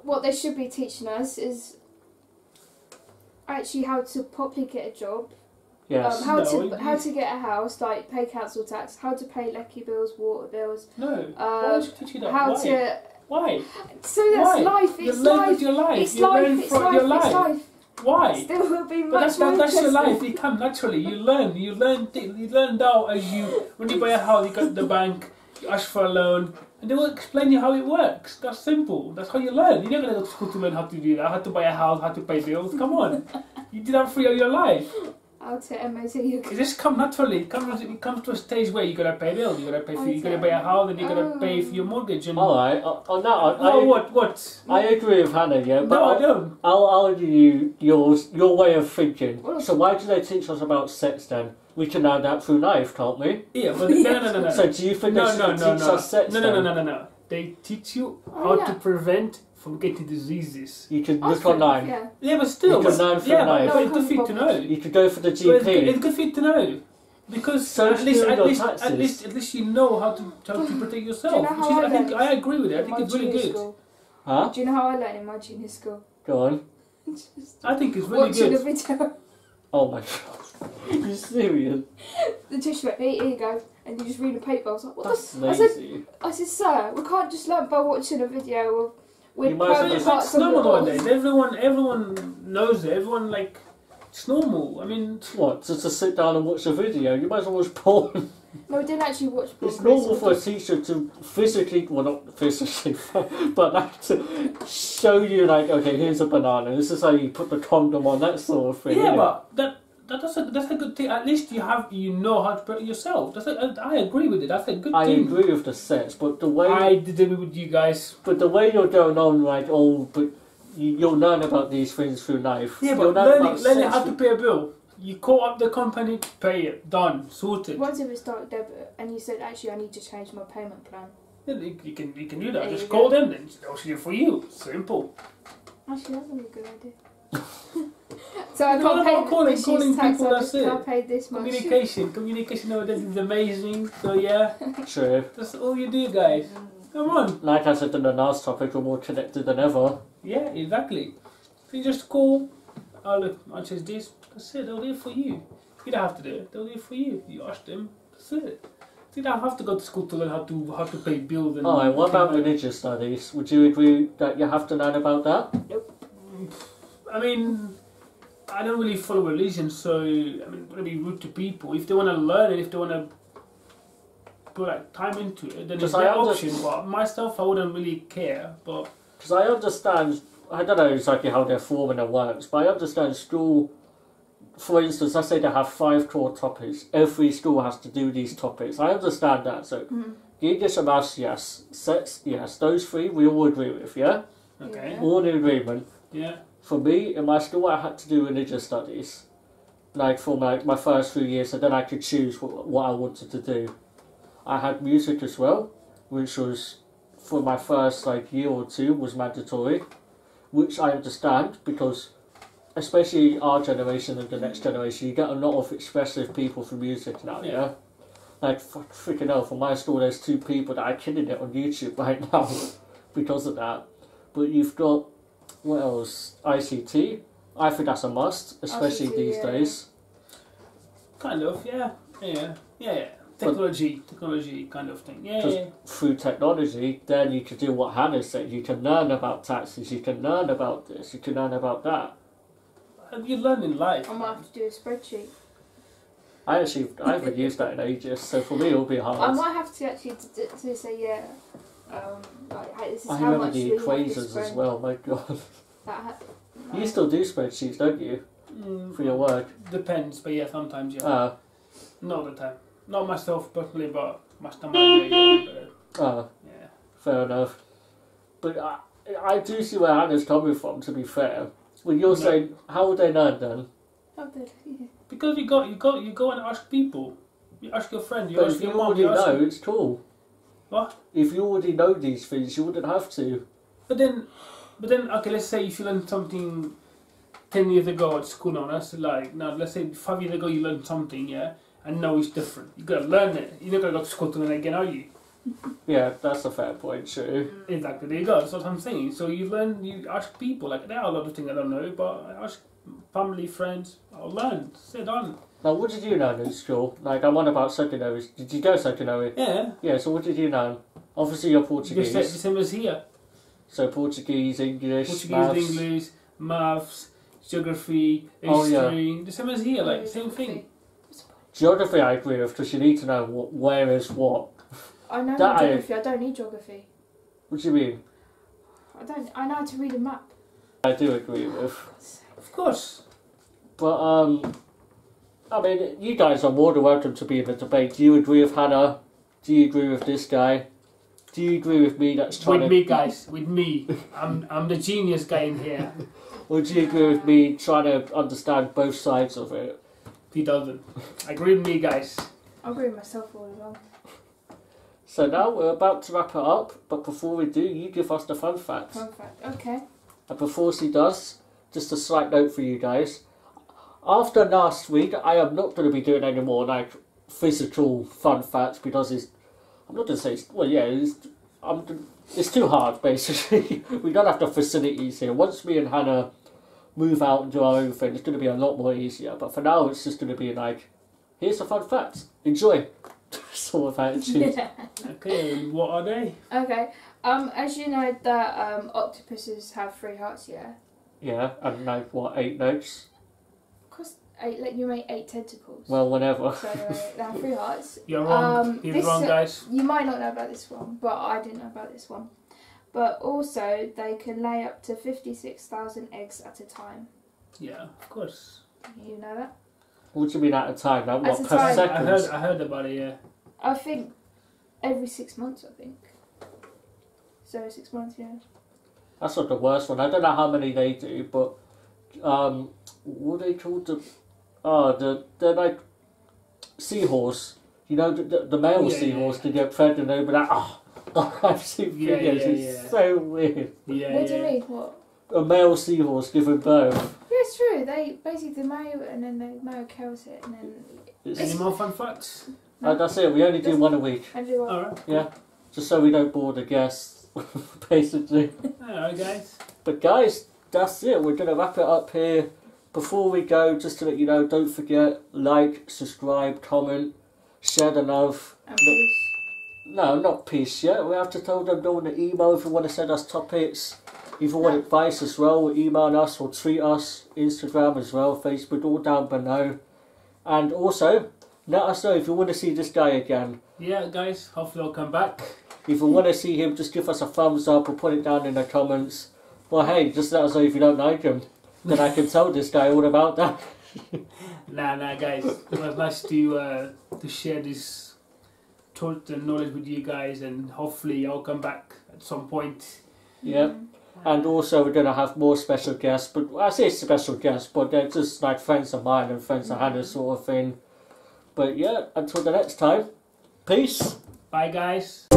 what they should be teaching us is actually how to properly get a job. Yes. How to get a house, like pay council tax, how to pay lecky bills, water bills. No. Why should teach you that? How Why? to. Why? So that's Why? life. You It's learn life. with your life. It's You life. learn It's from life. your It's life. life. Why? Still will be But much that's more your interesting. life. It comes naturally. You learn now as you when you buy a house, you go to the bank, you ask for a loan, and they will explain you how it works. That's simple. That's how you learn. You're not gonna go to school to learn how to do that, how to buy a house, how to pay bills. Come on, you did that for your life. How to MOT your It just comes naturally. It comes to a stage where you gotta pay bills, you gotta pay for, you gotta buy a house, and you gotta pay for your mortgage. And Alright, on that, what? I agree with Hannah, yeah, but No, I don't. I'll give you your way of thinking. So why do they teach us about sex then? We can learn that through life, can't we? Yeah, but no. So do you think they should teach us sex No. they teach you Oh, how to yeah. prevent from getting diseases. You can I was look online. Yeah. Yeah, but still, You can learn from yeah, life. but it's good for you to know. You could go for the But GP. it's good for you to know. Because So at least, do at your least, taxes. at least you know how to protect yourself. Do you know how Which is, I I think learned I agree with it. I in think my it's really junior good. school? Huh? Do you know how I learned in my junior school? Go on. Just I think it's really watching good. a video. Oh my god. Are you serious? The teacher went, here you go. And you just read the paper. I was like, what That's the... lazy. I said, sir, we can't just learn by watching a video with You might as well private just- parts It's of the normal balls. nowadays. Everyone knows it. Everyone like it's normal. I mean, What? Just to sit down and watch a video? You might as well watch porn. No, we didn't actually watch porn. It's normal Chris, for a teacher to physically, well not physically, but like to show you like, okay, here's a banana, this is how you put the condom on, that sort of thing. yeah, innit? but that's a good thing. At least you know how to protect yourself. I agree with it. That's a good I thing. agree with the sets, but the way I did agree with you guys. but the way you're going on, like, oh, but you'll learn about these things through life. Yeah, You'll but learn about learning how sex- to pay a bill. You call up the company, pay it, done, sorted. Once if it's direct debit and you said, actually, I need to change my payment plan. Yeah, you can do that. There Just you call go. them, and they'll see it for you. Simple. Actually, that's a really good idea. So I No, can't no, pay calling this year's tax, people, I just that's it. can't pay this much. Communication nowadays is amazing. So yeah, True. that's all you do, guys. Come on. Like I said in the last topic, we're more connected than ever. Yeah, exactly. So you just call. Oh look, I chose this. That's it. They'll do it for you. You don't have to do it. They'll do it for you. You ask them. That's it. So you don't have to go to school to learn how to pay bills and. Alright, what about religious studies? Would you agree that you have to learn about that? I mean, I don't really follow religion, so I mean, I'm gonna be rude to people. If they want to learn it, if they want to put like time into it, then it's Because their I under- option. But myself, I wouldn't really care. But Because I understand, I don't know exactly how their formula works, but I understand school, for instance, let's say they have 5 core topics. Every school has to do these topics. I understand that. So, English and maths, yes. Sex, yes. Those 3 we all agree with, yeah? okay, Yeah. All in agreement. yeah. For me, in my school, I had to do religious studies. Like, for my first 3 years, and then I could choose what I wanted to do. I had music as well, which was, for my first year or 2, was mandatory. Which I understand, because especially our generation and the next generation, you get a lot of expressive people from music now, yeah? Like, freaking hell, for my school, there's 2 people that are killing it on YouTube right now because of that. But you've got, what else? ICT. I think that's a must, especially ICT, these yeah. days. Kind of, yeah. Technology kind of thing. Yeah, Because yeah. through technology, then you can do what Hannah said. You can learn about taxes, you can learn about this, you can learn about that. You learn in life. I might have to do a spreadsheet. I haven't used that in ages, so for me it'll be hard. I might have to actually to say, yeah, hey, this is I how remember much the we have to equations as spend. well, my god. No. You still do spreadsheets, don't you? For your work? Depends, but yeah, sometimes yeah. Not Not all the time. Not myself personally, but my stomach. Yeah. fair enough. But I do see where Hannah's coming from, to be fair. When you're No. saying, how would they learn then? Oh, good. Yeah. Because you go and ask people. You ask your friend. You But ask if you your mom. already You ask. know, it's cool. What? If you already know these things, you wouldn't have to. But then, okay. Let's say if you learned something 10 years ago at school, now that's let's say 5 years ago you learned something, yeah, and now it's different. You gotta learn it. You're not gonna go to school to learn it again, are you? Yeah, that's a fair point, true. Exactly. There you go. That's what I'm saying. So you ask people. Like there are a lot of things I don't know, but I ask family, friends. I'll learn. Sit down. Now, what did you learn in school? Like, I'm on about secondary. Did you go secondary? Yeah. Yeah, so what did you learn? Obviously, you're The Portuguese. same as here. So Portuguese, English, Portuguese, maths. English, maths, geography, Oh, yeah. history. The same as here. Like same thing. Geography, I agree with, because you need to know where is what. I know That I- geography. I don't need geography. What do you mean? I know how to read a map. I do agree with. Of course. But, I mean, you guys are more than welcome to be in the debate. Do you agree with Hannah? Do you agree with this guy? Do you agree with me that's trying With to... me, guys. With me. I'm the genius guy in here. Or do you agree with me trying to understand both sides of it? He doesn't. Agree with me, guys. I agree with myself all along. So now we're about to wrap it up, but before we do, you give us the fun facts. Fun fact. Okay. And before she does, just a slight note for you guys. After last week, I am not going to be doing any more like physical fun facts because I'm not going to say it's too hard basically. We don't have the facilities here. Once me and Hannah move out and do our own thing, it's going to be a lot more easier. But for now, it's just going to be like, here's the fun facts. Enjoy. Sort of attitude. Yeah. Okay, and what are they? Okay. As you know that octopuses have 3 hearts, yeah? Yeah, and like what, 8 legs? Of course, 8, like you make 8 tentacles. Well, whenever. So they have 3 hearts. You're wrong. You're wrong, guys. You might not know about this one, but I didn't know about this one. But also, they can lay up to 56,000 eggs at a time. Yeah, of course. You know that? What do you mean at a time? Like, what, At a per time. second? I heard about it. Yeah. I think every 6 months, I think. So 6 months, yeah. That's not the worst one. I don't know how many they do, but what are they called? They're like seahorse. You know, the male seahorse can get pregnant over that. I've seen videos. It's so weird. Yeah. What do you mean? What? A male seahorse giving birth. Yeah, it's true. They basically the male, and then the male kills it, and then. Any more fun facts? That's it. We only do one a week. Alright. Yeah, just so we don't bore the guests, basically. Alright, guys. But guys, that's it. We're gonna wrap it up here. Before we go, just to let you know, don't forget, like, subscribe, comment, share the love. And peace. No, not peace yet. We have to tell them on the email if you want to send us topics. If you want advice as well, email us or tweet us, Instagram as well, Facebook, all down below. And also, let us know if you want to see this guy again. Yeah, guys, hopefully I'll come back. If you want to see him, just give us a thumbs up or put it down in the comments. Well, hey, just let us know if you don't like him. Then I can tell this guy all about that. Nah, guys. It was nice to share this thought and knowledge with you guys, and hopefully I'll come back at some point. Yeah. And also we're going to have more special guests, but I say special guests, but they're just like friends of mine and friends of Hannah sort of thing. But yeah, until the next time, peace. Bye, guys.